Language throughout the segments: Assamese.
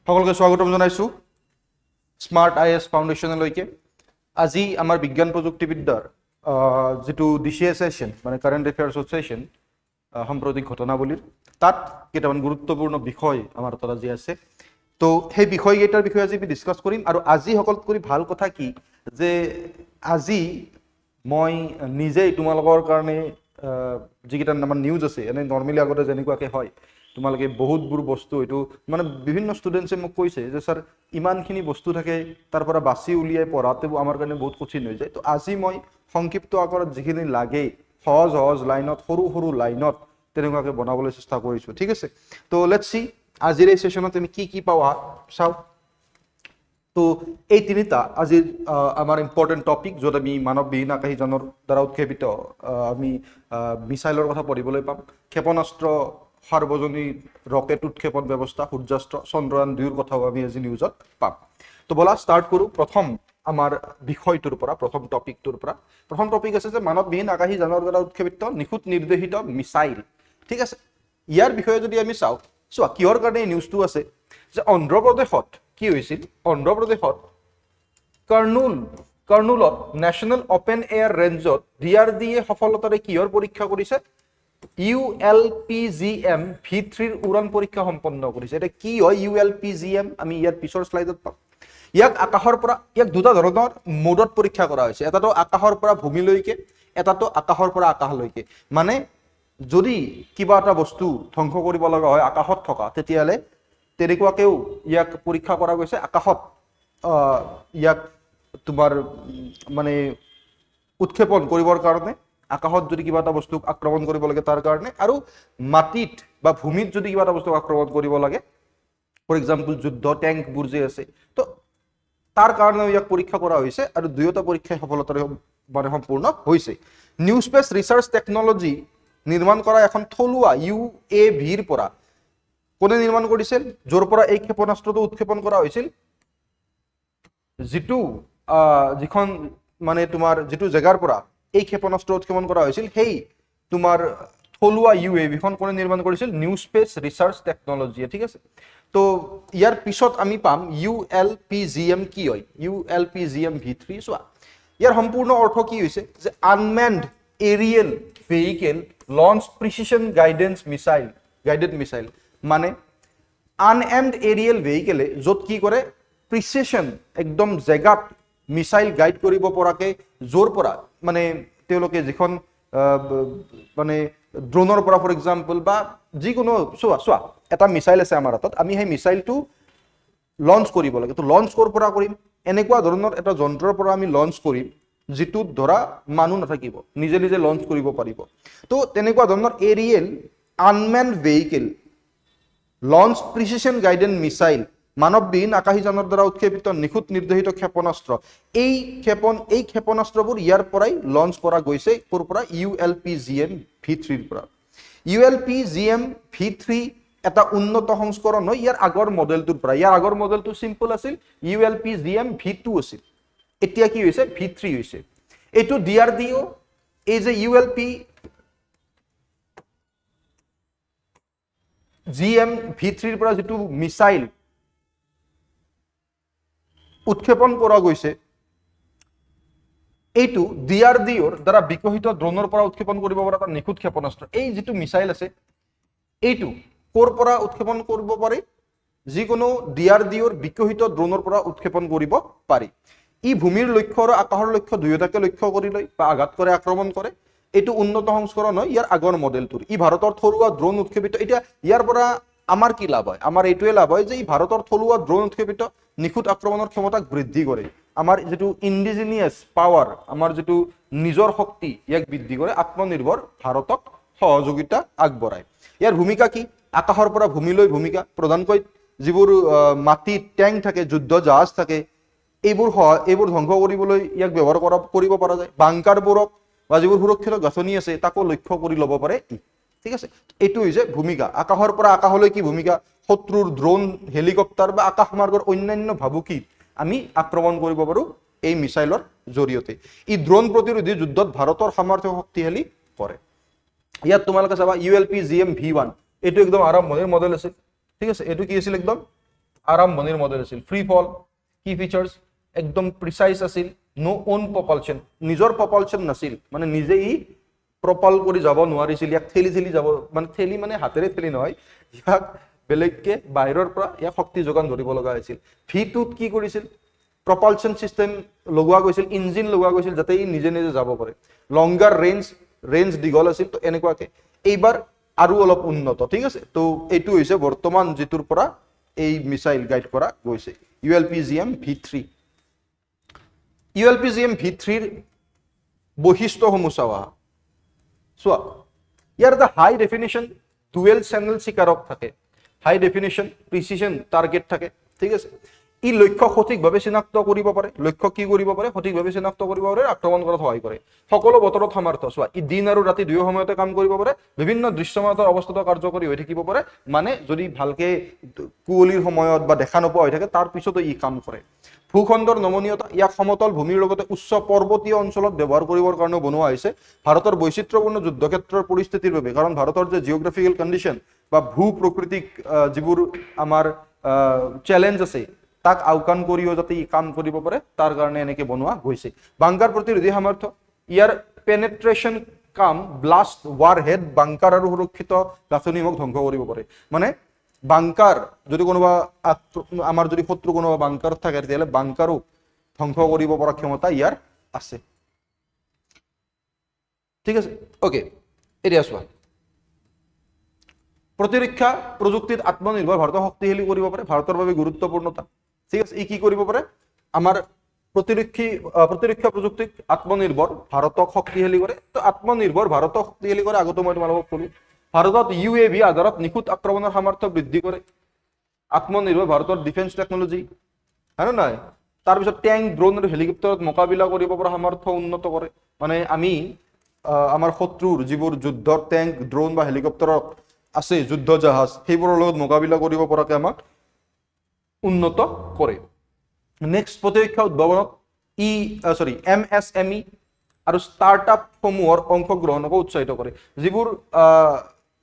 সকলকে স্বাগতম জনাইছো স্মাৰ্ট আইএস ফাউন্ডেশনলৈকে। আজি আমাৰ বিজ্ঞান প্ৰযুক্তিবিদ্যাৰ যেটো ডিসিএ সেশন মানে কাৰেন্ট এফেয়াৰ্স সেশন সাম্প্ৰতিক ঘটনাবলীৰ তাত কেইটামান গুৰুত্বপূৰ্ণ বিষয় আমাৰ তাত আজি আছে। তো সেই বিষয়কেইটাৰ বিষয়ে আজি আমি ডিসকাস কৰিম। আৰু আজি সকলোতকৈ ভাল কথা কি যে আজি মই নিজেই তোমালোকৰ কাৰণে যিকেইটা আমাৰ নিউজ আছে এনে নৰ্মেলি আগতে যেনেকুৱাকৈ হয় তোমালোকে বহুতবোৰ বস্তু এইটো মানে বিভিন্ন ষ্টুডেণ্টছে মোক কৈছে যে স্যাৰ ইমানখিনি বস্তু থাকে তাৰ পৰা বাছি উলিয়াই পঢ়াতে আমাৰ কাৰণে বহুত কঠিন হৈ যায়। তো আজি মই সংক্ষিপ্ত আকাৰত যিখিনি লাগে সহজ সহজ লাইনত সৰু সৰু লাইনত তেনেকুৱাকৈ বনাবলৈ চেষ্টা কৰিছোঁ। ঠিক আছে, তো লেটছ সি আজিৰ এই সেশনত আমি কি পাওঁ চাওঁ। তো এই তিনিটা আজিৰ আমাৰ ইম্পৰ্টেণ্ট টপিক য'ত আমি মানৱবিহীন আকাশীযানৰ দ্বাৰা উৎক্ষেপিত আমি মিছাইলৰ কথা পঢ়িবলৈ পাম। ক্ষেপণাস্ত্ৰ সাৰ্বজনীন ৰকেট উৎক্ষেপণ ব্যৱস্থা সূৰ্যাস্ত্ৰ চন্দ্ৰয়ান 2ৰ কথাও আমি আজি নিউজত পাম। তো বলা ষ্টাৰ্ট কৰোঁ প্ৰথম আমাৰ বিষয়টোৰ পৰা, প্ৰথম টপিকটোৰ পৰা। প্ৰথম টপিক আছে যে মানৱবিহীন আকাশীযানৰ দ্বাৰা উৎক্ষেপিত নিখুঁত নিৰ্দেশিত মিছাইল। ঠিক আছে, ইয়াৰ বিষয়ে যদি আমি চাওঁ, চোৱা কিহৰ কাৰণে এই নিউজটো আছে যে অন্ধ্ৰপ্ৰদেশত কি হৈছিল, অন্ধ্ৰপ্ৰদেশত কৰ্নুলত নেশ্যনেল অপেন এয়াৰ ৰেঞ্জত DRDA সফলতাৰে কিহৰ পৰীক্ষা কৰিছে, ULPGM V3ৰ উৰণ পৰীক্ষা সম্পন্ন কৰিছে। এটা কি হয় ULPGM আমি ইয়াৰ পিছৰ স্লাইডত পাম। ইয়াক দুটা ধৰণৰ মোডত পৰীক্ষা কৰা হৈছে, এটাটো আকাশৰ পৰা ভূমিলৈকে, এটাটো আকাশৰ পৰা আকাশলৈকে। মানে যদি কিবা এটা বস্তু ধ্বংস কৰিব লগা হয় আকাশত থকা তেতিয়াহ'লে তেনেকুৱাকেও ইয়াক পৰীক্ষা কৰা গৈছে। আকাশত ইয়াক তোমাৰ মানে উৎক্ষেপণ কৰিবৰ কাৰণে, আকাশত যদি কিবা এটা বস্তুক আক্ৰমণ কৰিব লাগে তাৰ কাৰণে, আৰু মাটিত বা ভূমিত যদি কিবা এটা বস্তুক আক্ৰমণ কৰিব লাগে, ফৰ এক্সাম্পল যুদ্ধ টেংকবোৰ যে আছে, তো তাৰ কাৰণে ইয়াক পৰীক্ষা কৰা হৈছে আৰু দুয়োটা পৰীক্ষাই সফলতাৰে মানে সম্পূৰ্ণ হৈছে। নিউ স্পেচ ৰিচাৰ্চ টেকনলজি নিৰ্মাণ কৰা এখন থলুৱা UAVৰ পৰা কোনে নিৰ্মাণ কৰিছিল, য'ৰ পৰা এই ক্ষেপণাস্ত্ৰটো উৎক্ষেপণ কৰা হৈছিল, যিখন মানে তোমাৰ যিটো জেগাৰ পৰা এই ক্ষেপণাস্ত্ৰ উৎক্ষেপণ কৰা হৈছিল সেই তোমাৰ থলুৱা UAVখন কোনে নিৰ্মাণ কৰিছিল, নিউ স্পেচ ৰিচাৰ্চ টেকনলজিয়ে। ঠিক আছে, তো ইয়াৰ পিছত আমি পাম ULPGM কি হয়, ULPGM V3। চোৱা ইয়াৰ সম্পূৰ্ণ অৰ্থ কি হৈছে যে unmanned aerial vehicle launch precision guided missile. মানে আনএমড এৰিয়েল ভেহিকেলে য'ত কি কৰে প্ৰিচিছন একদম জেগাত মিছাইল গাইড কৰিব পৰাকে, য'ৰ পৰা মানে তেওঁলোকে যিখন মানে ড্ৰোনৰ পৰা ফৰ এক্সাম্পল বা যিকোনো চোৱা এটা মিছাইল আছে আমাৰ হাতত, আমি সেই মিছাইলটো লঞ্চ কৰিব লাগে। তো লঞ্চ ক'ৰ পৰা কৰিম, এনেকুৱা ধৰণৰ এটা যন্ত্ৰৰ পৰা আমি লঞ্চ কৰিম যিটোত ধৰা মানুহ নাথাকিব, নিজে নিজে লঞ্চ কৰিব পাৰিব। তো তেনেকুৱা ধৰণৰ aerial unmanned vehicle launch precision guided missile, মানৱবিহীন আকাশীযানৰ দ্বাৰা উৎক্ষেপিত নিখুঁত নিৰ্দেশিত ক্ষেপণাস্ত্ৰ। এই ক্ষেপণাস্ত্ৰবোৰ ইয়াৰ পৰাই লঞ্চ কৰা গৈছে, ক'ৰ পৰা, ULPGM V3ৰ পৰা। ULPGM V3 এটা উন্নত সংস্কৰণ হয় ইয়াৰ আগৰ মডেলটোৰ পৰা। ইয়াৰ আগৰ মডেলটো চিম্পল আছিল, ULPGM V2 আছিল, এতিয়া কি হৈছে V3 হৈছে। এইটো DRDO এই যে ULPGM V3ৰ পৰা যিটো মিছাইল উৎক্ষেপণ কৰা গৈছে, এইটো DRDOৰ দ্বাৰা বিকশিত ড্ৰোনৰ পৰা উৎক্ষেপণ কৰিব পৰা এটা নিখুঁত ক্ষেপণাস্ত্ৰ। এই যিটো মিছাইল আছে এইটো ক'ৰ পৰা উৎক্ষেপণ কৰিব পাৰি, যিকোনো DRDOৰ বিকশিত ড্ৰোনৰ পৰা উৎক্ষেপণ কৰিব পাৰি। ই ভূমিৰ লক্ষ্য আৰু আকাশৰ লক্ষ্য দুয়োটাকে লক্ষ্য কৰি লয় বা আঘাত কৰে, আক্ৰমণ কৰে। এইটো উন্নত সংস্কৰণ হয় ইয়াৰ আগৰ মডেলটোৰ। ই ভাৰতৰ থলুৱা ড্ৰোন উৎক্ষেপিত। এতিয়া ইয়াৰ পৰা আমাৰ কি লাভ হয়, আমাৰ এইটোৱে লাভ হয় যে ই ভাৰতৰ থলুৱা ড্ৰোন উৎক্ষেপিত নিখুঁত আক্ৰমণৰ ক্ষমতাক বৃদ্ধি কৰে। আমাৰ যিটো ইণ্ডিজিনিয়াছ পাৱাৰ, আমাৰ যিটো নিজৰ শক্তি, ইয়াক বৃদ্ধি কৰে, আত্মনিৰ্ভৰ ভাৰতক সহযোগিতা আগবঢ়ায়। ইয়াৰ ভূমিকা কি, আকাশৰ পৰা ভূমিলৈ ভূমিকা, প্ৰধানকৈ যিবোৰ মাটিত টেংক থাকে, যুদ্ধ জাহাজ থাকে, এইবোৰ ধ্বংস কৰিবলৈ ইয়াক ব্যৱহাৰ কৰিব পৰা যায়। বাংকাৰবোৰক বা যিবোৰ সুৰক্ষিত গাঁথনি আছে তাকো লক্ষ্য কৰি ল'ব পাৰে ই। ঠিক আছে, এইটো হৈছে ভূমিকা। আকাশৰ পৰা আকাশলৈ কি ভূমিকা, শত্ৰুৰ ড্ৰোন, হেলিকপ্টাৰ বা আকাশ মাৰ্গৰ অন্যান্য ভাবুকি আমি আক্ৰমণ কৰিব পাৰোঁ এই মিছাইলৰ জৰিয়তে। ই ড্ৰোন প্ৰতিৰোধী যুদ্ধত ভাৰতৰ সামৰ্থ্য শক্তিশালী কৰে। ইয়াত তোমালোকে চাবা ULPGM V1, এইটো একদম আৰম্ভণিৰ মডেল আছিল। ঠিক আছে, এইটো কি আছিল, একদম আৰম্ভণিৰ মডেল আছিল। ফ্ৰী ফল, কি ফিচাৰ্ছ, একদম প্ৰিচাইজ আছিল, নো অন প্ৰপালচন, নিজৰ প্ৰপালচন নাছিল, মানে নিজে ই প্ৰপাল কৰি যাব নোৱাৰিছিল, ইয়াক ঠেলি ঠেলি যাব, মানে ঠেলি মানে হাতেৰে ঠেলি নহয়, ইয়াক বেলেগকে বাহিৰৰ পৰা ইয়াক শক্তি যোগান ধৰিব লগা হৈছিল। V2ত কি কৰিছিল, প্ৰপালচন চিষ্টেম লগোৱা গৈছিল, ইঞ্জিন লগোৱা গৈছিল যাতে ই নিজে নিজে যাব পাৰে, লংগাৰ ৰেঞ্জ দীঘল আছিল। তো এনেকুৱাকে এইবাৰ আৰু অলপ উন্নত, ঠিক আছে। তো এইটো হৈছে বৰ্তমান যিটোৰ পৰা এই মিছাইল গাইড কৰা গৈছে, ULPGM V3। ULPGM V3ৰ বৈশিষ্ট্যসমূহ চাওয়া চোৱা, ইয়াৰ এটা হাই ডেফিনেশ্যন ডুৱেল চেনেল চিকাৰক থাকে, হাই ডেফিনেশ্যন প্ৰিচিজন টাৰ্গেট থাকে, ঠিক আছে। ই লক্ষ্য সঠিকভাৱে চিনাক্ত কৰিব পাৰে, লক্ষ্য কি কৰিব পাৰে, সঠিকভাৱে চিনাক্ত কৰিব পাৰে, আক্ৰমণ কৰাত সহায় কৰে, সকলো বতৰত সামৰ্থ্য। চোৱা, ই দিন আৰু ৰাতি দুয়ো সময়তে কাম কৰিব পাৰে, বিভিন্ন দৃশ্যমানৰ অৱস্থাতো কাৰ্যকৰী হৈ থাকিব পাৰে, মানে যদি ভালকে কুঁৱলীৰ সময়ত বা দেখা নোপোৱা হৈ থাকে তাৰ পিছতো ই কাম কৰে। ভূখণ্ডৰ নমনীয়তা, ইয়াক সমতল ভূমিৰ লগতে উচ্চ পৰ্বতীয় অঞ্চলত ব্যৱহাৰ কৰিবৰ কাৰণেও বনোৱা হৈছে। ভাৰতৰ বৈচিত্ৰ্যপূৰ্ণ যুদ্ধক্ষেত্ৰৰ পৰিস্থিতিৰ বাবে, কাৰণ ভাৰতৰ যে জিঅ'গ্ৰাফিকেল কণ্ডিশ্যন বা ভূ প্ৰকৃতিক যিবোৰ আমাৰ চেলেঞ্জ আছে তাক আওকাণ কৰিও যাতে ই কাম কৰিব পাৰে তাৰ কাৰণে এনেকে বনোৱা গৈছে। বাংকাৰ প্ৰতিৰোধী সামৰ্থ্য, ইয়াৰ পেনেট্ৰেশ্যন কাম ব্লাষ্ট ৱাৰ হেড বাংকাৰ আৰু সুৰক্ষিত গাঁথনিসমূহ ধ্বংস কৰিব পাৰে। মানে বাংকাৰ যদি কোনোবা আমাৰ যদি শত্ৰু কোনোবা বাংকাৰত থাকে তেতিয়াহ'লে বাংকাৰো ধ্বংস কৰিব পৰা ক্ষমতা ইয়াৰ আছে, ঠিক আছে। অ'কে, এতিয়া চোৱা, প্ৰতিৰক্ষা প্ৰযুক্তিত আত্মনিৰ্ভৰ ভাৰতক শক্তিশালী কৰিব পাৰে, ভাৰতৰ বাবে গুৰুত্বপূৰ্ণতা, ঠিক আছে। ই কি কৰিব পাৰে, আমাৰ প্ৰতিৰক্ষা প্ৰযুক্তিক আত্মনিৰ্ভৰ ভাৰতক শক্তিশালী কৰে। তো আত্মনিৰ্ভৰ ভাৰতক শক্তিশালী কৰে, আগতে মই তোমালোকক ক'লো। ভাৰতত UAV আধাৰত নিখুঁত আক্ৰমণৰ সামৰ্থ্য বৃদ্ধি কৰে, আত্মনিৰ্ভৰ ভাৰতৰ ডিফেন্স টেকনলজি, হয় নে নহয়। তাৰপিছত টেংক, ড্ৰোন আৰু হেলিকপ্টাৰত মোকাবিলা কৰিব পৰা সামৰ্থ্য উন্নত কৰে, মানে আমি আমাৰ শত্ৰুৰ যিবোৰ যুদ্ধৰ টেংক, ড্ৰোন বা হেলিকপ্টাৰত আছে, যুদ্ধ জাহাজ, সেইবোৰৰ লগত মোকাবিলা কৰিব পৰাকে আমাক উন্নত কৰে। নেক্সট, প্ৰতিৰক্ষা উদ্ভাৱনত MSME আৰু ষ্টাৰ্টআপ সমূহৰ অংশগ্ৰহণকো উৎসাহিত কৰে। যিবোৰ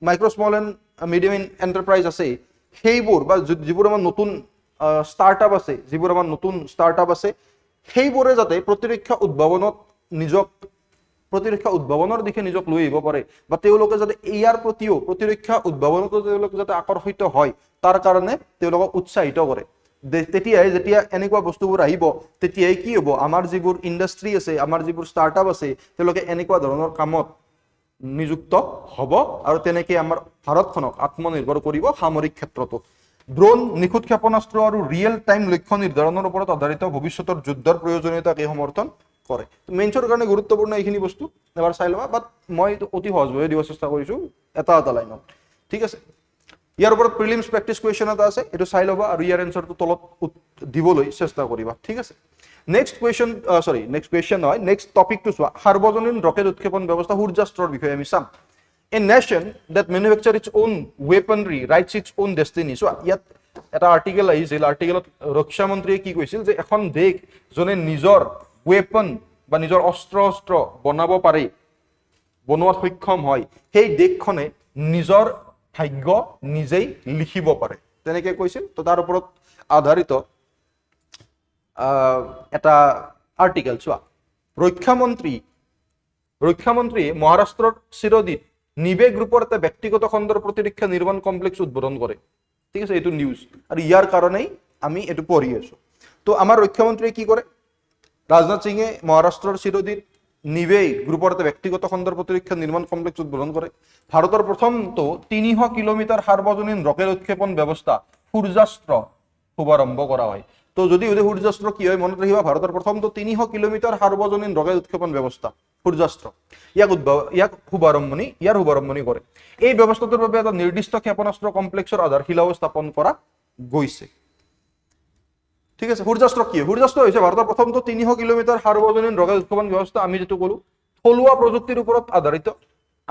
micro small and medium enterprise আছে সেইবোৰ, বা যিবোৰ আমাৰ নতুন ষ্টাৰ্টআপ আছে, সেইবোৰে যাতে প্ৰতিৰক্ষা উদ্ভাৱনৰ দিশে নিজক লৈ আহিব পাৰে, বা তেওঁলোকে যাতে ইয়াৰ প্ৰতিও প্ৰতিৰক্ষা উদ্ভাৱনতো তেওঁলোকে যাতে আকৰ্ষিত হয় তাৰ কাৰণে তেওঁলোকক উৎসাহিত কৰে। তেতিয়াই যেতিয়া এনেকুৱা বস্তুবোৰ আহিব তেতিয়াই কি হ'ব, আমাৰ যিবোৰ ইণ্ডাষ্ট্ৰি আছে, আমাৰ যিবোৰ ষ্টাৰ্টআপ আছে, তেওঁলোকে এনেকুৱা ধৰণৰ কামত নিযুক্ত হ'ব আৰু তেনেকে আমাৰ ভাৰতখনক আত্মনিৰ্ভৰ কৰিব সামৰিক ক্ষেত্ৰতো। ড্ৰোন, নিখুঁত ক্ষেপণাস্ত্ৰ আৰু ৰিয়েল টাইম লক্ষ্য নিৰ্ধাৰণৰ ওপৰত আধাৰিত ভৱিষ্যতৰ যুদ্ধৰ প্ৰয়োজনীয়তাক এই সমৰ্থন কৰে। মেইনছৰ কাৰণে গুৰুত্বপূৰ্ণ এইখিনি বস্তু এবাৰ চাই ল'বা, বাট মই অতি সহজভাৱে দিব চেষ্টা কৰিছোঁ এটা লাইনত, ঠিক আছে। ইয়াৰ ওপৰত প্ৰিলিমছ প্ৰেক্টিছ কুৱেশ্যন এটা আছে, এইটো চাই ল'বা আৰু ইয়াৰ এনচাৰটো তলত দিবলৈ চেষ্টা কৰিবা, ঠিক আছে। নেক্সট টপিকটো চোৱা, সাৰ্বজনীন ৰকেট উৎক্ষেপণ ব্যৱস্থা সূৰ্যাস্ত্ৰৰ বিষয়ে আমি চাম। A nation that manufactures its own weaponry writes its own destiny. চোৱা, ইয়াত এটা আৰ্টিকেল আহিছিল, আৰ্টিকেলত ৰক্ষা মন্ত্ৰীয়ে কি কৈছিল যে এখন দেশ যোনে নিজৰ ৱেপন বা নিজৰ অস্ত্ৰ বনাব পাৰে, বনোৱাত সক্ষম হয়, সেই দেশখনে নিজৰ ভাগ্য নিজেই লিখিব পাৰে, তেনেকে কৈছিল। তো তাৰ ওপৰত আধাৰিত এটা আৰ্টিকেল চোৱা, ৰক্ষামন্ত্ৰীয়ে মহাৰাষ্ট্ৰৰ চিৰদিত নিবে গ্ৰুপৰ এটা ব্যক্তিগত খণ্ডৰ প্ৰতিৰক্ষা নিৰ্মাণ কমপ্লেক্স উদ্বোধন কৰে, ঠিক আছে। এইটো নিউজ, আৰু ইয়াৰ কাৰণেই আমি এইটো পঢ়ি আছো। তো আমাৰ ৰক্ষামন্ত্ৰীয়ে কি কৰে, ৰাজনাথ সিঙে মহাৰাষ্ট্ৰৰ চিৰদিত নিবে গ্ৰুপৰ এটা ব্যক্তিগত খণ্ডৰ প্ৰতিৰক্ষা নিৰ্মাণ কমপ্লেক্স উদ্বোধন কৰে। ভাৰতৰ প্ৰথমটো 300 কিলোমিটাৰ সাৰ্বজনীন ৰকেট উৎক্ষেপণ ব্যৱস্থা সূৰ্যাস্ত্ৰ শুভাৰম্ভ কৰা হয়। তো যদি সূৰ্যাস্ত্ৰ কি হয় মনত ৰাখিবা, ভাৰতৰ প্ৰথমটো 300 কিলোমিটাৰ সাৰ্বজনীন ৰকেট উৎক্ষেপণ ব্যৱস্থা সূৰ্যাস্ত্ৰ, ইয়াৰ শুভাৰম্ভণি কৰে। এই ব্যৱস্থাটোৰ বাবে এটা নিৰ্দিষ্ট ক্ষেপণাস্ত্ৰ কমপ্লেক্সৰ আধাৰশিলাও স্থাপন কৰা গৈছে, ঠিক আছে। সূৰ্যাস্ত্ৰ কি? সূৰ্যাস্ত্ৰ হৈছে ভাৰতৰ প্ৰথমটো 300 কিলোমিটাৰ সাৰ্বজনীন ৰকেট উৎক্ষেপণ ব্যৱস্থা। আমি যিটো ক'লো থলুৱা প্ৰযুক্তিৰ ওপৰত আধাৰিত,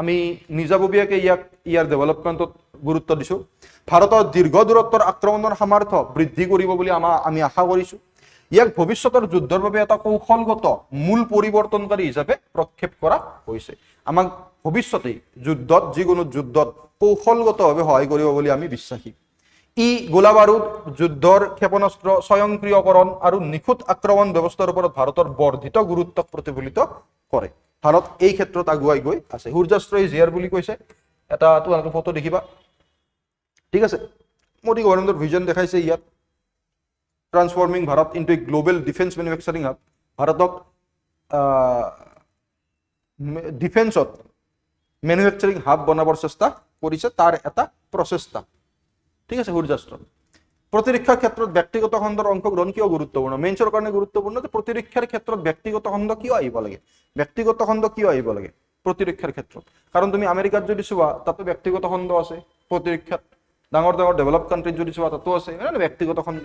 আমি নিজাববীয়াকে ইয়াৰ ডেভেলপমেণ্টত গুৰুত্ব দিছোঁ। ভাৰতৰ দীৰ্ঘ দূৰত্বৰ আক্ৰমণৰ সামৰ্থ্য বৃদ্ধি কৰিব বুলি আমি আশা কৰিছোঁ। ইয়াক ভৱিষ্যতৰ যুদ্ধৰ বাবে এটা কৌশলগত মূল পৰিৱৰ্তনকাৰী হিচাপে প্ৰক্ষেপ কৰা হৈছে। আমাক ভৱিষ্যতে যিকোনো যুদ্ধত কৌশলগতভাৱে সহায় কৰিব বুলি আমি বিশ্বাসী। ই গোলা বাৰুদ, যুদ্ধৰ ক্ষেপণাস্ত্ৰ, স্বয়ংক্ৰিয়কৰণ আৰু নিখুঁত আক্ৰমণ ব্যৱস্থাৰ ওপৰত ভাৰতৰ বৰ্ধিত গুৰুত্বক প্ৰতিফলিত কৰে। ভাৰত এই ক্ষেত্ৰত আগুৱাই গৈ আছে। সূৰ্যাস্ত্ৰই জিয়াৰ বুলি কৈছে, এটা তোমালোকে ফটো দেখিবা, ঠিক আছে। মোদী গভৰ্ণমেণ্টৰ ভিজন দেখাইছে ইয়াত, transforming Bharat into a global defence manufacturing hub. ভাৰতক ডিফেন্সত মেনুফেকচাৰিং হাব বনাবৰ চেষ্টা কৰিছে, তাৰ এটা প্ৰচেষ্টা, ঠিক আছে। সূৰ্যাস্ত্ৰ প্ৰতিৰক্ষাৰ ক্ষেত্ৰত ব্যক্তিগত খণ্ডৰ অংশগ্ৰহণ কিয় গুৰুত্বপূৰ্ণ? মেইনছৰ কাৰণে গুৰুত্বপূৰ্ণ যে প্ৰতিৰক্ষাৰ ক্ষেত্ৰত ব্যক্তিগত খণ্ড কিয় আহিব লাগে, ব্যক্তিগত খণ্ড কিয় আহিব লাগে প্ৰতিৰক্ষাৰ ক্ষেত্ৰত? কাৰণ তুমি আমেৰিকাত যদি চোৱা তাতো ব্যক্তিগত খণ্ড আছে প্ৰতিৰক্ষাত, ডাঙৰ ডাঙৰ ডেভেলপ কাণ্ট্ৰিত যদি চোৱা তাতো আছে ব্যক্তিগত খণ্ড।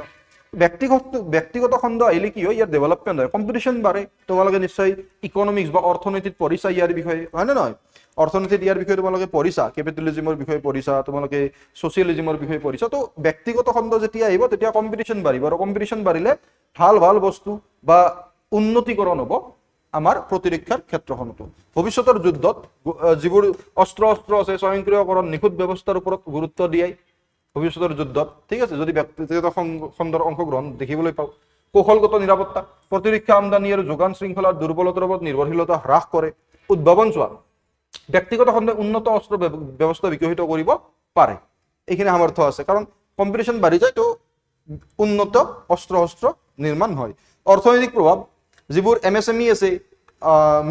ব্যক্তিগত খণ্ড আহিলে কি হয়, ইয়াৰ ডেভেলপমেণ্ট হয়, কম্পিটিশ্যন বাঢ়ে। তোমালোকে নিশ্চয় ইকনমিক্স বা অৰ্থনীতিত পঢ়িছা ইয়াৰ বিষয়ে, হয় নে নহয়? অৰ্থনীতিত ইয়াৰ বিষয়ে তোমালোকে পঢ়িছা, কেপিটেলিজিমৰ বিষয়ে পঢ়িছা, তোমালোকে ছচিয়েলিজিমৰ বিষয়ে পঢ়িছা। তো ব্যক্তিগত খণ্ড যেতিয়া আহিব তেতিয়া কম্পিটিশ্যন বাঢ়িব, আৰু কম্পিটিশ্যন বাঢ়িলে ভাল ভাল বস্তু বা উন্নতিকৰণ হ'ব আমাৰ প্ৰতিৰক্ষাৰ ক্ষেত্ৰখনতো। ভৱিষ্যতৰ যুদ্ধত যিবোৰ অস্ত্ৰ আছে, স্বয়ংক্ৰিয়কৰণ, নিখুঁত ব্যৱস্থাৰ ওপৰত গুৰুত্ব দিয়াই ভৱিষ্যতৰ যুদ্ধত, ঠিক আছে। যদি ব্যক্তিগত খণ্ডৰ অংশগ্ৰহণ দেখিবলৈ পাওঁ। কৌশলগত নিৰাপত্তা, প্ৰতিৰক্ষা আমদানি আৰু যোগান শৃংখলাৰ দুৰ্বলতাৰ ওপৰত নিৰ্ভৰশীলতা হ্ৰাস কৰে। উদ্ভাৱন চোৱা, ব্যক্তিগত খণ্ডই উন্নত অস্ত্ৰ ব্যৱস্থা বিকশিত কৰিব পাৰে, এইখিনি সামৰ্থ্য আছে, কাৰণ কম্পিটিশ্যন বাঢ়ি যায় তো উন্নত অস্ত্ৰ নিৰ্মাণ হয়। অৰ্থনৈতিক প্ৰভাৱ, যিবোৰ MSME আছে,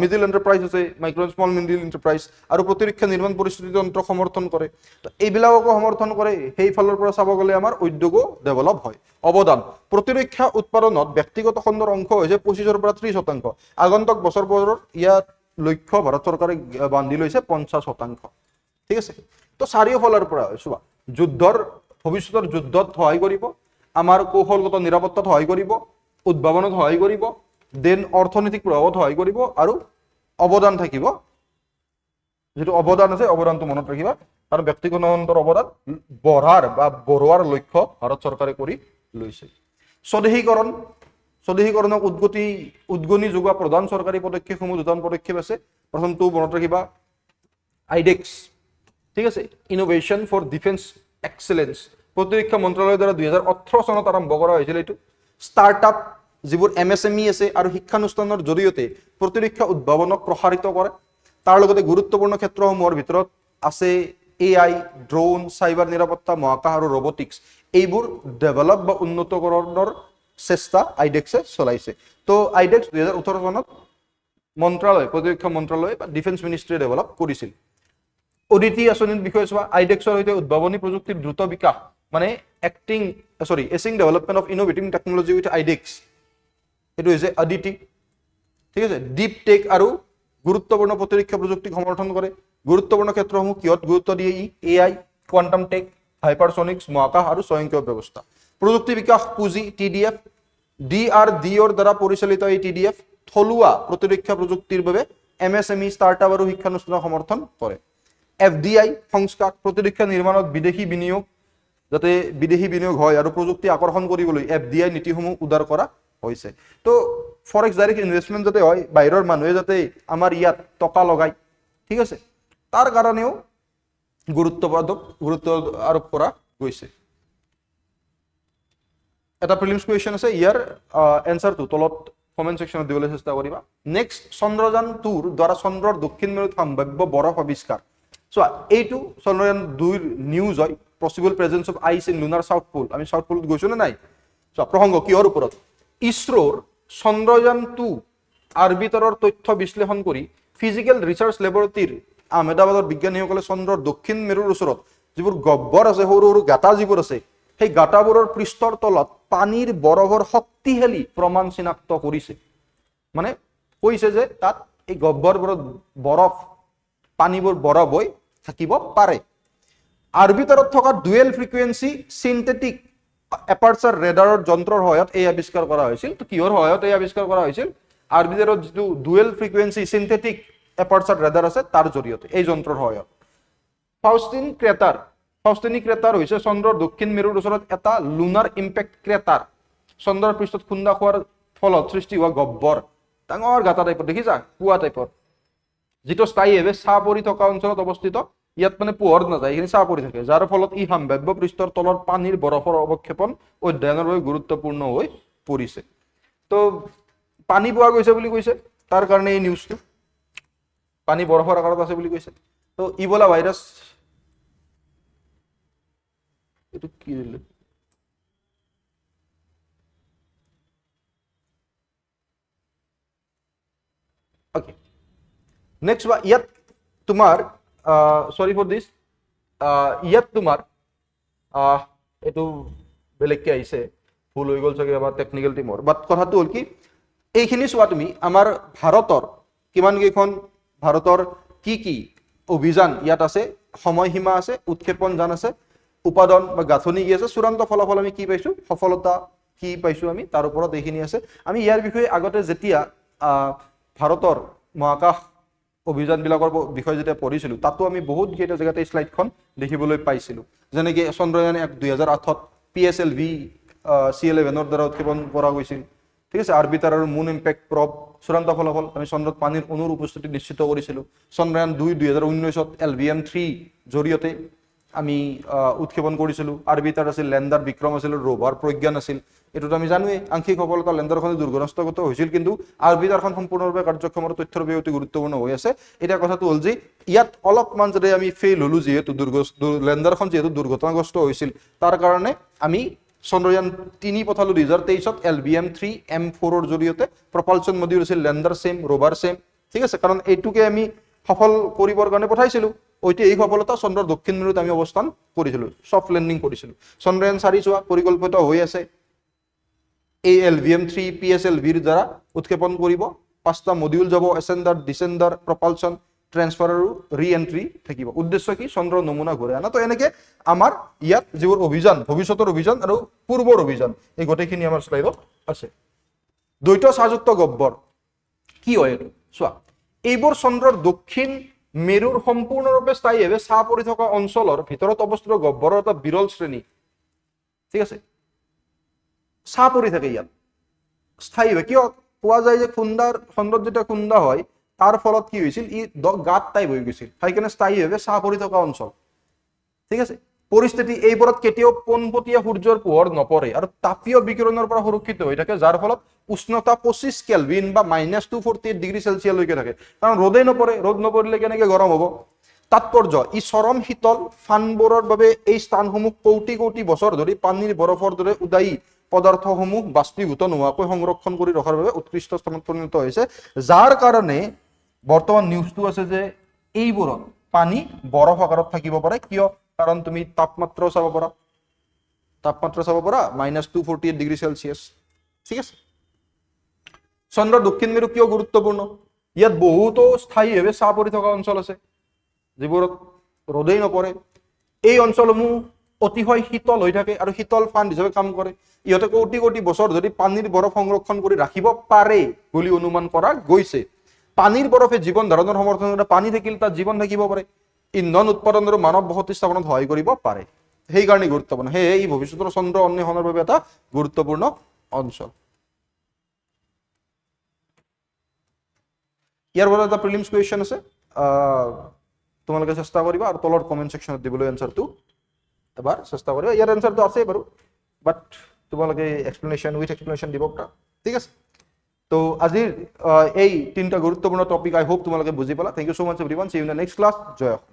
মিডিল এণ্টাৰপ্ৰাইজ আছে, মাইক্ৰ স্মল মিডিল এণ্টাৰপ্ৰাইজ, আৰু প্ৰতিৰক্ষা নিৰ্মাণ পৰিস্থিতি তন্ত্ৰক সমৰ্থন কৰে, তো এইবিলাককো সমৰ্থন কৰে। সেইফালৰ পৰা চাব গ'লে আমাৰ উদ্যোগো ডেভেলপ হয়। অৱদান, প্ৰতিৰক্ষা উৎপাদনত ব্যক্তিগত খণ্ডৰ অংশ হৈছে 25ৰ পৰা 30%। আগন্তুক বছৰবোৰত ইয়াত লক্ষ্য ভাৰত চৰকাৰে বান্ধি লৈছে 50%, ঠিক আছে। তো চাৰিওফালৰ পৰা চোৱা, ভৱিষ্যতৰ যুদ্ধত সহায় কৰিব, আমাৰ কৌশলগত নিৰাপত্তাত সহায় কৰিব, উদ্ভাৱনত সহায় কৰিব, দেন অৰ্থনৈতিক প্ৰভাৱত সহায় কৰিব, আৰু অৱদান থাকিব। যিটো অৱদান আছে অৱদানটো মনত ৰাখিবা, কাৰণ ব্যক্তিগত খণ্ডৰ অৱদান বঢ়োৱাৰ লক্ষ্য ভাৰত চৰকাৰে কৰি লৈছে। স্বদেশীকৰণক উদগনি যোগোৱা প্ৰধান চৰকাৰী পদক্ষেপসমূহ দুটামান পদক্ষেপ আছে। প্ৰথমটো মনত ৰাখিবা, আইডেক্স, ঠিক আছে, ইনোভেশ্যন ফৰ ডিফেন্স এক্সেলেঞ্চ, প্ৰতিৰক্ষা মন্ত্ৰালয়ৰ দ্বাৰা 2018 চনত আৰম্ভ কৰা হৈছিল। এইটো ষ্টাৰ্টআপ, যিবোৰ MSME আছে আৰু শিক্ষানুষ্ঠানৰ জৰিয়তে প্ৰতিৰক্ষা উদ্ভাৱনক প্ৰসাৰিত কৰে। তাৰ লগতে গুৰুত্বপূৰ্ণ ক্ষেত্ৰসমূহৰ ভিতৰত আছে AI, ড্ৰোন, চাইবাৰ নিৰাপত্তা, মহাকাশ আৰু ৰবটিক্স। এইবোৰ ডেভেলপ বা উন্নতকৰণৰ চেষ্টা আইডেক্সে চলাইছে। তো আইডেক্স 2018 চনত প্ৰতিৰক্ষা মন্ত্ৰালয় বা ডিফেন্স মিনিষ্ট্ৰীয়ে ডেভেলপ কৰিছিল। অদিতি আঁচনিৰ বিষয়ে চোৱা, আইডেক্সৰ সৈতে উদ্ভাৱনী প্ৰযুক্তিৰ দ্ৰুত বিকাশ, মানে etching development of innovative technology with IDEX, এইটো হৈছে অদিতি, ঠিক আছে। ডিপ টেক আৰু গুৰুত্বপূৰ্ণ প্ৰতিৰক্ষা প্ৰযুক্তিক সমৰ্থন কৰে। গুৰুত্বপূৰ্ণ ক্ষেত্ৰসমূহ কিহত গুৰুত্ব দিয়ে? AI, কোৱাণ্টাম টেক, হাইপাৰছনিক্স, মহাকাশ আৰু স্বয়ংক্ৰিয় ব্যৱস্থা। প্ৰযুক্তি বিকাশ পুঁজি TDF, DRDOৰ দ্বাৰা পৰিচালিত এই TDF থলুৱা প্ৰতিৰক্ষা প্ৰযুক্তিৰ বাবে MSME, ষ্টাৰ্টআপ আৰু শিক্ষানুষ্ঠানক সমৰ্থন কৰে। FDI সংস্কাৰ, প্ৰতিৰক্ষা নিৰ্মাণত বিদেশী বিনিয়োগ হয় আৰু প্ৰযুক্তি আকৰ্ষণ কৰিবলৈ FDI নীতিসমূহ উদাৰ কৰা হৈছে। তো ফৰেক্স ডাইৰেক্ট ইনভেষ্টমেণ্ট যাতে হয়, বাহিৰৰ মানুহে যাতে আমাৰ ইয়াত টকা লগায়, ঠিক আছে, তাৰ কাৰণেও গুৰুত্ব আৰোপ কৰা গৈছে। এটা প্ৰিলিমছ কুৱেশ্যন আছে, ইয়াৰ এনচাৰটো তলত কমেণ্ট ছেকশ্যনত দিবলৈ চেষ্টা কৰিবা। নেক্সট, চন্দ্ৰযান 2ৰ দ্বাৰা চন্দ্ৰৰ দক্ষিণ মেৰুত সম্ভাৱ্য বৰফ আৱিষ্কাৰ। চোৱা, এইটো চন্দ্ৰযান 2ৰ নিউজ হয়, possible presence of ice in lunar south pole. আমি চাউথ পোলত গৈছো নে নাই? চোৱা, প্ৰসংগ কিহৰ ওপৰত? ইছৰোৰ চন্দ্ৰযান 2 আৰবিটাৰৰ তথ্য বিশ্লেষণ কৰি ফিজিকেল ৰিচাৰ্চ লেবৰেটৰীৰ আহমেদাবাদৰ বিজ্ঞানীসকলে চন্দ্ৰৰ দক্ষিণ মেৰুৰ ওচৰত যিবোৰ গহ্বৰ আছে, সৰু সৰু গাঁটা যিবোৰ আছে, সেই গাঁটাবোৰৰ পৃষ্ঠৰ তলত পানীৰ বৰফৰ শক্তিশালী প্ৰমাণ চিনাক্ত কৰিছে। মানে কৈছে যে তাত এই গহ্বৰবোৰত পানীবোৰ বৰফ হৈ থাকিব পাৰে। আৰবিটাৰত থকা ডুৱেল ফ্ৰিকুৱেঞ্চি চিন্থেটিক এপাৰ্চাৰ ৰেডাৰৰ যন্ত্ৰৰ সহায়ত এই আৱিষ্কাৰ কৰা হৈছিল। তো কিহৰ সহায়ত এই আৱিষ্কাৰ কৰা হৈছিল? আৰবিটাৰত যিটো dual frequency synthetic aperture radar আছে তাৰ জৰিয়তে, এই যন্ত্ৰৰ সহায়ত। ফাউষ্টিনি ক্ৰেটাৰ হৈছে চন্দ্ৰৰ দক্ষিণ মেৰুৰ ওচৰত এটা লুনাৰ ইম্পেক্ট ক্ৰেটাৰ। চন্দ্ৰৰ পৃষ্ঠত খুন্দা খোৱাৰ ফলত সৃষ্টি হোৱা গহ্বৰ, ডাঙৰ গাঁটা টাইপৰ, দেখিছা, কুঁৱা টাইপৰ, যিটো স্থায়ীভাৱে ছাঁ পৰি থকা অঞ্চলত অৱস্থিত। ইয়াত মানে পোহৰ নাযায়, এইখিনি ছাঁ পৰি থাকে, যাৰ ফলত ই সাম্ভাব্য পৃষ্ঠৰ তলৰ পানীৰ বৰফৰ অৱক্ষেপণ অধ্যয়নৰ বাবে গুৰুত্বপূৰ্ণ হৈ পৰিছে। তো পানী পোৱা গৈছে বুলি কৈছে, তাৰ কাৰণে এই নিউজটো পানী বৰফৰ আকাৰত আছে বুলি কৈছে। তো ইবোলা ভাইৰাছ, এইটো কি দিলে, অ'কে নেক্সট বা ইয়াত তোমাৰ সৰি ফৰ দিছ, ইয়াত তোমাৰ এইটো বেলেগকে আহিছে, ভুল হৈ গ'ল চাগে আমাৰ টেকনিকেল টিমৰ, বাট কথাটো হ'ল কি এইখিনি চোৱা তুমি আমাৰ ভাৰতৰ কিমান কেইখন, ভাৰতৰ কি কি অভিযান ইয়াত আছে, সময়সীমা আছে, উৎক্ষেপণ যান আছে, উপাদান বা গাঁথনি কি আছে, চূড়ান্ত ফলাফল আমি কি পাইছো, সফলতা কি পাইছো আমি, তাৰ ওপৰত এইখিনি আছে। আমি ইয়াৰ বিষয়ে আগতে যেতিয়া ভাৰতৰ মহাকাশ অভিযানবিলাকৰ বিষয়ে যেতিয়া পঢ়িছিলোঁ, তাতো আমি বহুত কেইটা জেগাত এই শ্লাইডখন দেখিবলৈ পাইছিলোঁ, যেনেকৈ চন্দ্ৰযান 1 2008ত PSLV C11ৰ দ্বাৰা উৎক্ষেপণ কৰা গৈছিল, ঠিক আছে। আৰবিটাৰ আৰু মুন ইম্পেক্ট প্ৰব, চূড়ান্ত ফলাফল আমি চন্দ্ৰত পানীৰ অণুৰ উপস্থিতি নিশ্চিত কৰিছিলোঁ। চন্দ্ৰযান 2 2019ত LVM-3 জৰিয়তে আমি উৎক্ষেপণ কৰিছিলোঁ। আৰবিটাৰ আছিল, লেণ্ডাৰ বিক্ৰম আছিল, ৰোভাৰ প্ৰজ্ঞান আছিল। এইটোতো আমি জানোৱেই, আংশিক সফলতা, লেণ্ডাৰখন দুৰ্ঘটনাগ্ৰস্ত হৈছিল, কিন্তু আৰবিটাৰখন সম্পূৰ্ণৰূপে কাৰ্যক্ষম আৰু তথ্যৰ বাবে অতি গুৰুত্বপূৰ্ণ হৈ আছে। এতিয়া কথাটো হ'ল যে ইয়াত অলপমান যদি আমি ফেইল হ'লো, যিহেতু লেণ্ডাৰখন যিহেতু দুৰ্ঘটনাগ্ৰস্ত হৈছিল, তাৰ কাৰণে আমি চন্দ্ৰযান 3 পঠালো 2023ত LVM-3 M4ৰ জৰিয়তে। প্ৰপালচন মডিউল আছিল লেণ্ডাৰ ছেম, ৰোভাৰ ছেম, ঠিক আছে, কাৰণ এইটোকে আমি সফল কৰিবৰ কাৰণে পঠাইছিলোঁ। ঐতিহাসিক সফলতা, চন্দ্ৰৰ দক্ষিণ মেৰুত আমি অৱস্থান কৰিছিলোঁ, ছফ্ট লেণ্ডিং কৰিছিলোঁ। চন্দ্ৰযান 4 চোৱা পৰিকল্পিত হৈ আছে, এই LVM-3 PSLVৰ দ্বাৰা উৎক্ষেপণ কৰিব। 5টা মডিউল যাব, এচেণ্ডাৰ, ডিচেণ্ডাৰ, প্ৰপালচন, ট্ৰেন্সফাৰ আৰু ৰি এণ্ট্ৰি থাকিব। উদ্দেশ্য কি, চন্দ্ৰৰ নমুনা ঘূৰাই আনা। তো এনেকে আমাৰ ইয়াত যিবোৰ অভিযান, ভৱিষ্যতৰ অভিযান আৰু পূৰ্বৰ অভিযান, এই গোটেইখিনি আমাৰ শ্লাইডত আছে। দ্বৈত চাহযুক্ত গহ্বৰ কি হয় এইটো চোৱা, এইবোৰ চন্দ্ৰৰ দক্ষিণ মেৰুৰ সম্পূৰ্ণৰূপে স্থায়ীভাৱে ছাঁ পৰি থকা অঞ্চলৰ ভিতৰত অৱস্থিত গহ্বৰৰ এটা বিৰল শ্ৰেণী, ঠিক আছে। ছাঁ পৰি থাকে ইয়াত স্থায়ীভাৱে, কিয় পোৱা যায় যে খুন্দাৰ চন্দ্ৰত যেতিয়া খুন্দা হয়, তাৰ ফলত কি হৈছিল, ই গাঁত টাইপ হৈ গৈছিল, সেইকাৰণে স্থায়ীভাৱে ছাঁ পৰি থকা অঞ্চল, ঠিক আছে। পৰিস্থিতি, এইবোৰত কেতিয়াও পোনপটীয়া সূৰ্যৰ পোহৰ নপৰে আৰু তাপীয় বিকিৰণৰ পৰা সুৰক্ষিত হৈ থাকে, যাৰ ফলত উষ্ণতা 25 কেলভিন বা -248 ডিগ্ৰী চেলচিয়াছলৈকে থাকে, কাৰণ ৰ'দেই নপৰে, ৰ'দ নপৰিলে কেনেকে গৰম হ'ব। তাৎপৰ্য, ই চৰম শীতল ফানবোৰৰ বাবে এই স্থানসমূহ কোটি কোটি বছৰ ধৰি পানীৰ বৰফৰ দৰে উদায়ী পদাৰ্থসমূহ বাষ্পীভূত নোহোৱাকৈ সংৰক্ষণ কৰি ৰখাৰ বাবে উৎকৃষ্ট স্থানত পৰিণত হৈছে, যাৰ কাৰণে বৰ্তমান নিউজটো আছে যে এইবোৰত পানী বৰফ আকাৰত থাকিব পাৰে। কিয়, কাৰণ তুমি তাপমাত্ৰাও চাব পাৰা, -248 ডিগ্ৰী চেলচিয়াছ, ঠিক আছে। চন্দ্ৰৰ দক্ষিণ মেৰু কিয় গুৰুত্বপূৰ্ণ, ইয়াত বহুতো স্থায়ীভাৱে ছাঁ পৰি থকা অঞ্চল আছে, যিবোৰত ৰ'দেই নপৰে। এই অঞ্চলসমূহ অতিশয় শীতল হৈ থাকে আৰু শীতল ফান্দ হিচাপে কাম কৰে। ইহঁতে কোটি কোটি বছৰ ধৰি পানীৰ বৰফ সংৰক্ষণ কৰি ৰাখিব পাৰে বুলি অনুমান কৰা গৈছে। পানীৰ বৰফে জীৱন ধাৰণৰ সমৰ্থন কৰে, পানী থাকিলে তাত জীৱন থাকিব পাৰে, ইন্ধন উৎপাদন আৰু মানৱ বসতি স্থাপনত সহায় কৰিব পাৰে, সেইকাৰণে গুৰুত্বপূৰ্ণ। সেয়ে ই ভৱিষ্যতৰ চন্দ্ৰ অন্বেষণৰ বাবে এটা গুৰুত্বপূৰ্ণ অঞ্চল। ইয়াৰ পৰা এটা প্ৰিলিমছ কুৱেশ্যন আছে, তোমালোকে চেষ্টা কৰিবা আৰু তলৰ কমেণ্ট ছেকশ্যনত দিবলৈ এনচাৰটো এবাৰ চেষ্টা কৰিবা। ইয়াৰ এনচাৰটো আছে বাৰু, বাট তোমালোকে উইথ এক্সপ্লেনেশ্যন দিব পাৰা, ঠিক আছে। তো আজিৰ এই 3টা গুৰুত্বপূৰ্ণ টপিক আই হোপ তোমালোকে বুজি পালা। Thank you so much everyone, see you in the next class. জয় অসম।